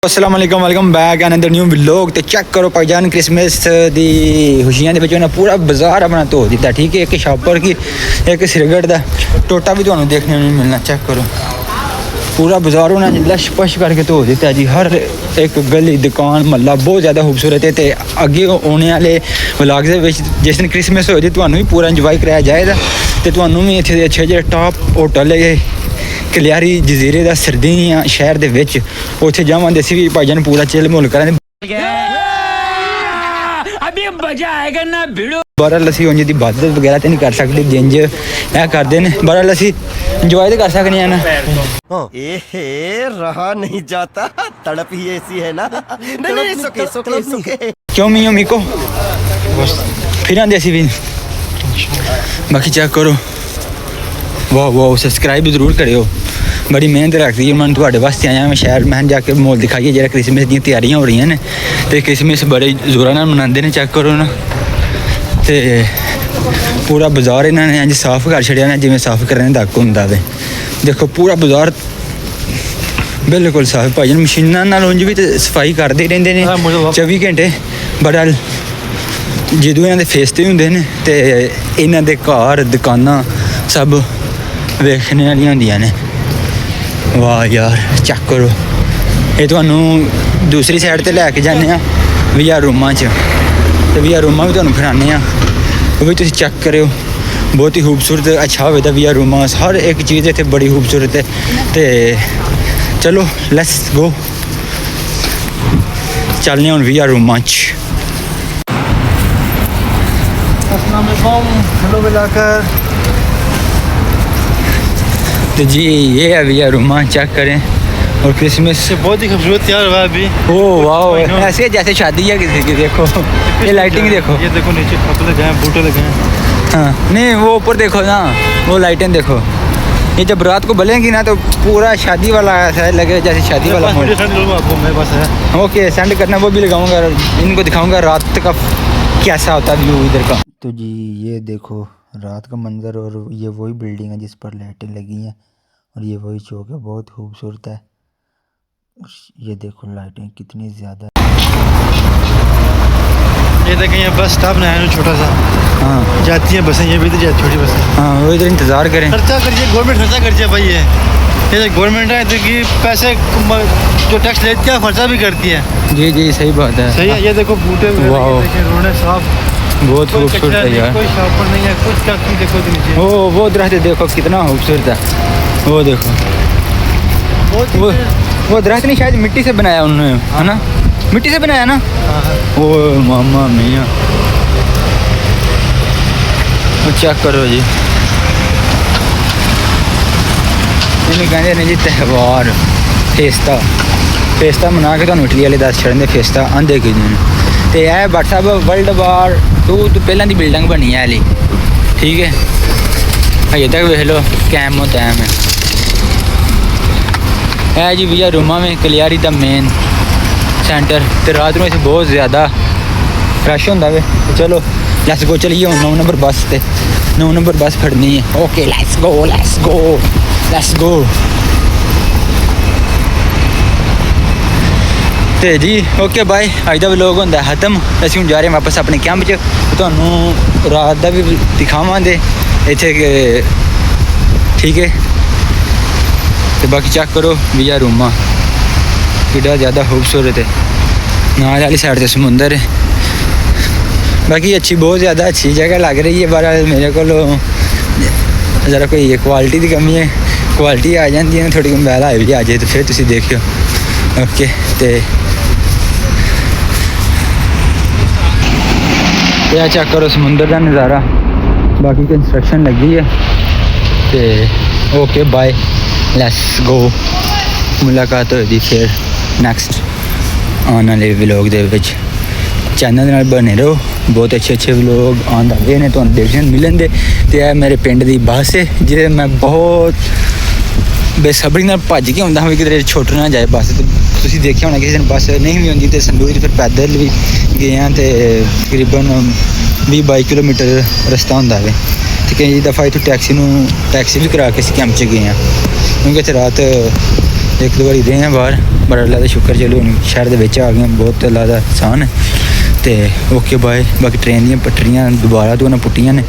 अस्सलाम वालेकुम welcome back another new vlog. तो चेक करो भाईजान क्रिसमस दी खुशियां दे विच उन्हें पूरा बाजार अपना धो दिता। ठीक है, एक शॉपर की एक सिरगट दा टोटा भी तुहानू देखने नहीं मिलना। चेक करो पूरा बाजार उन्हें लश पश करके धो दिता जी। हर एक गली दुकान महल्ला बहुत ज़्यादा खूबसूरत है। तो अगे आने वाले व्लॉग दे विच जिस दिन क्रिसमस हो जाए तुहानू भी पूरा इंजॉय कराया जाएगा। तो तुहानू भी इत्थे अच्छे जे टॉप होटल है कलियारी जजीरे का सरदियाँ शहर के विच उत्थे जावांगे असीं भी भाईजान पूरा चिल मुल करांगे। अभी मजा आएगा ना भिड़ो। बहरहाल असीं उंज दी इबादत वगैरह तो नहीं कर सकते जिंज ऐ करते हैं। बहरहाल असीं इंजॉय तो कर सकते हैं ना। एहे रहा नहीं जाता, तड़प ही ऐसी है ना। नहीं सुके सुके सुके क्यों मियों मिको बस फिर आंदे असीं भी। बाकी चेक करो वाह वाह सब्सक्राइब जरूर करियो। बड़ी मेहनत रखती है मैं थोड़े वास्ते आया। मैं शहर मैं जाके मॉल दिखाइए जो क्रिसमस दी तैयारियां हो रही हैं तो क्रिसमस बड़े जोरों नाल मनाते हैं। चेक करो ना तो पूरा बाजार इन्होंने अज साफ कर छड़िया ना जिवें साफ करने तक होंदा वे। देखो पूरा बाजार बिल्कुल साफ। भाईजान मशीनां नाल उंज भी तो सफाई करते रहंदे ने 24 घंटे। बड़ा जदों इन्हां दे फेस्ते हुंदे ने ते इन्हां दे घर दुकानां सब वेखने वालियां होंदियां ने। वाह यार चेक करो ये तुहानू दूसरी साइड ते लैके जाने विया रूमां च ते विया रूमां भी तुहानू खिलाने वो भी तुसीं चेक करियो। बहुत ही खूबसूरत अच्छा होवे दा विया रूमां। हर एक चीज़ इत्थे बड़ी खूबसूरत है। तो चलो लेट्स गो चलने हुण विया रूमां च। अस्सलाम वालेकुम हेलो बिलाकर। तो जी ये है भैया रूमा चेक करें और क्रिसमस से बहुत ही खूबसूरत तैयार हुआ अभी। ओ वाह ऐसे जैसे शादी है किसी की। देखो ये लाइटिंग देखो, ये देखो नीचे कपड़े लगे हैं, बूटे लगे हैं। हाँ नहीं वो ऊपर देखो ना वो लाइटें देखो। ये जब रात को बलेंगी ना तो पूरा शादी वाला ऐसा लगे जैसे शादी वाला। मेरे पास है ओके सेंड करना वो भी लगाऊंगा इनको दिखाऊंगा रात का कैसा होता है व्यू इधर का। तो जी ये देखो रात का मंजर और ये वही बिल्डिंग है जिस पर लाइटें लगी हैं और ये वही चौक है बहुत खूबसूरत है। ये देखो लाइटें कितनी ज़्यादा। ये देखें ये बस स्टॉप नया है छोटा सा। हाँ जाती है बसें, ये भी तो जाती छोटी बसें। हाँ वो इधर इंतज़ार करें। खर्चा करिए गवर्नमेंट खर्चा करती है भाई। ये गवर्नमेंट है तो कि पैसे जो टैक्स लेती है खर्चा भी करती है। जी जी सही बात है। सही है। ये देखो बूटे रोड साफ बहुत खूबसूरत है यार। कोई शॉपर नहीं है कुछ क्या देखो तो नीचे वो दरख्त देखो कितना खूबसूरत है। वो देखो वो दरख्त नहीं शायद मिट्टी से बनाया उन्होंने है ना। मिट्टी से बनाया ना। ओ मामा मियाँ चेक करो जी। इन्हें कहते हैं जी त्यौहार फेस्ता फेस्ता मना के तुहानू इटली वाले दस छड़न फेस्ता आंदे कि तो यह व्हाट्सएप वर्ल्ड वार 2 तो पहला की बिल्डिंग बनी है हाली। ठीक है अजे तक वेख लो कैम तैम है जी भैया रूमा में कलियारी का मेन सेंटर। तो रात में इसे बहुत ज़्यादा रश होंदा वे। तो चलो लेट्स गो चलिए हूँ 9 नंबर बस से 9 नंबर बस फड़नी है। Okay let's go let's go let's go. तो जी ओके बाय अज का व्लॉग होंदा खत्म। असीं जा रहे हैं वापस अपने कैंप च। तुहानू रात का भी दिखावांगे इत्थे। ठीक है तो बाकी चेक करो विया रूमा कितना ज़्यादा खूबसूरत है। नाल वाली साइड से समुंदर है। बाकी अच्छी बहुत ज़्यादा अच्छी जगह लग रही है। बहरहाल मेरे को ज़रा कोई क्वालिटी की कमी है। क्वालिटी आ जाती है थोड़ी मोबाइल आए भी आ जाए तो फिर तुसीं देखियो। ओके तो यह चेक करो समुंदर का नज़ारा। बाकी कंस्ट्रक्शन लगी है तो ओके बाय लेट्स गो। मुलाकात होगी फिर नैक्सट आने वाले व्लॉग दे विच। चैनल नाल बने रहो बहुत अच्छे अच्छे व्लॉग आंदा वे ने तुहानू देखने मिलन दे। तो यह मेरे पिंड की बस है जिसे मैं बहुत बेसब्री नाल भज के आउंदा हाँ किधरे छुट ना जाए बस। तो तुसीं देखिया होना किसी दिन बस नहीं भी आउंदी तो संदूर फिर पैदल भी गए हैं। तो तकरीबन 20-22 किलोमीटर रस्ता होंदा वे। तो कई दफ़ा इतों टैक्सी भी करा के कैंप च गए हैं क्योंकि इत्थे रात ਇੱਕ ਦੋ ਵਾਰੀ ਰਹੇ ਹਾਂ ਬਾਹਰ, ਬੜਾ ਅੱਲਾ ਦਾ ਸ਼ੁਕਰ, ਚਲੋ ਹੁਣ ਸ਼ਹਿਰ ਦੇ ਵਿੱਚ ਆ ਗਏ ਹਾਂ, ਬਹੁਤ ਅੱਲਾ ਦਾ ਆਸਾਨ ਹੈ। ਤੇ ਓਕੇ ਬਾਏ। ਬਾਕੀ ਟ੍ਰੇਨ ਦੀਆਂ ਪਟੜੀਆਂ ਦੁਬਾਰਾ ਤੋਂ ਉਹਨਾਂ ਪੁੱਟੀਆਂ ਨੇ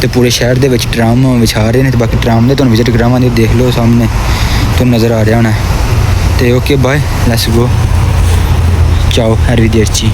ਤੇ ਪੂਰੇ ਸ਼ਹਿਰ ਦੇ ਵਿੱਚ ਟਰਾਮ ਵਿਛਾ ਰਹੇ ਨੇ, ਤੇ ਬਾਕੀ ਟਰਾਮ ਦੇ ਤੁਹਾਨੂੰ ਵਿਜ਼ਿਟ ਕਰਾਵਾਂਗੇ, ਦੇਖ ਲਓ ਸਾਹਮਣੇ ਤੁਹਾਨੂੰ ਨਜ਼ਰ ਆ ਰਿਹਾ ਹੋਣਾ। ਤੇ okay bye, let's go, ciao, arrivederci।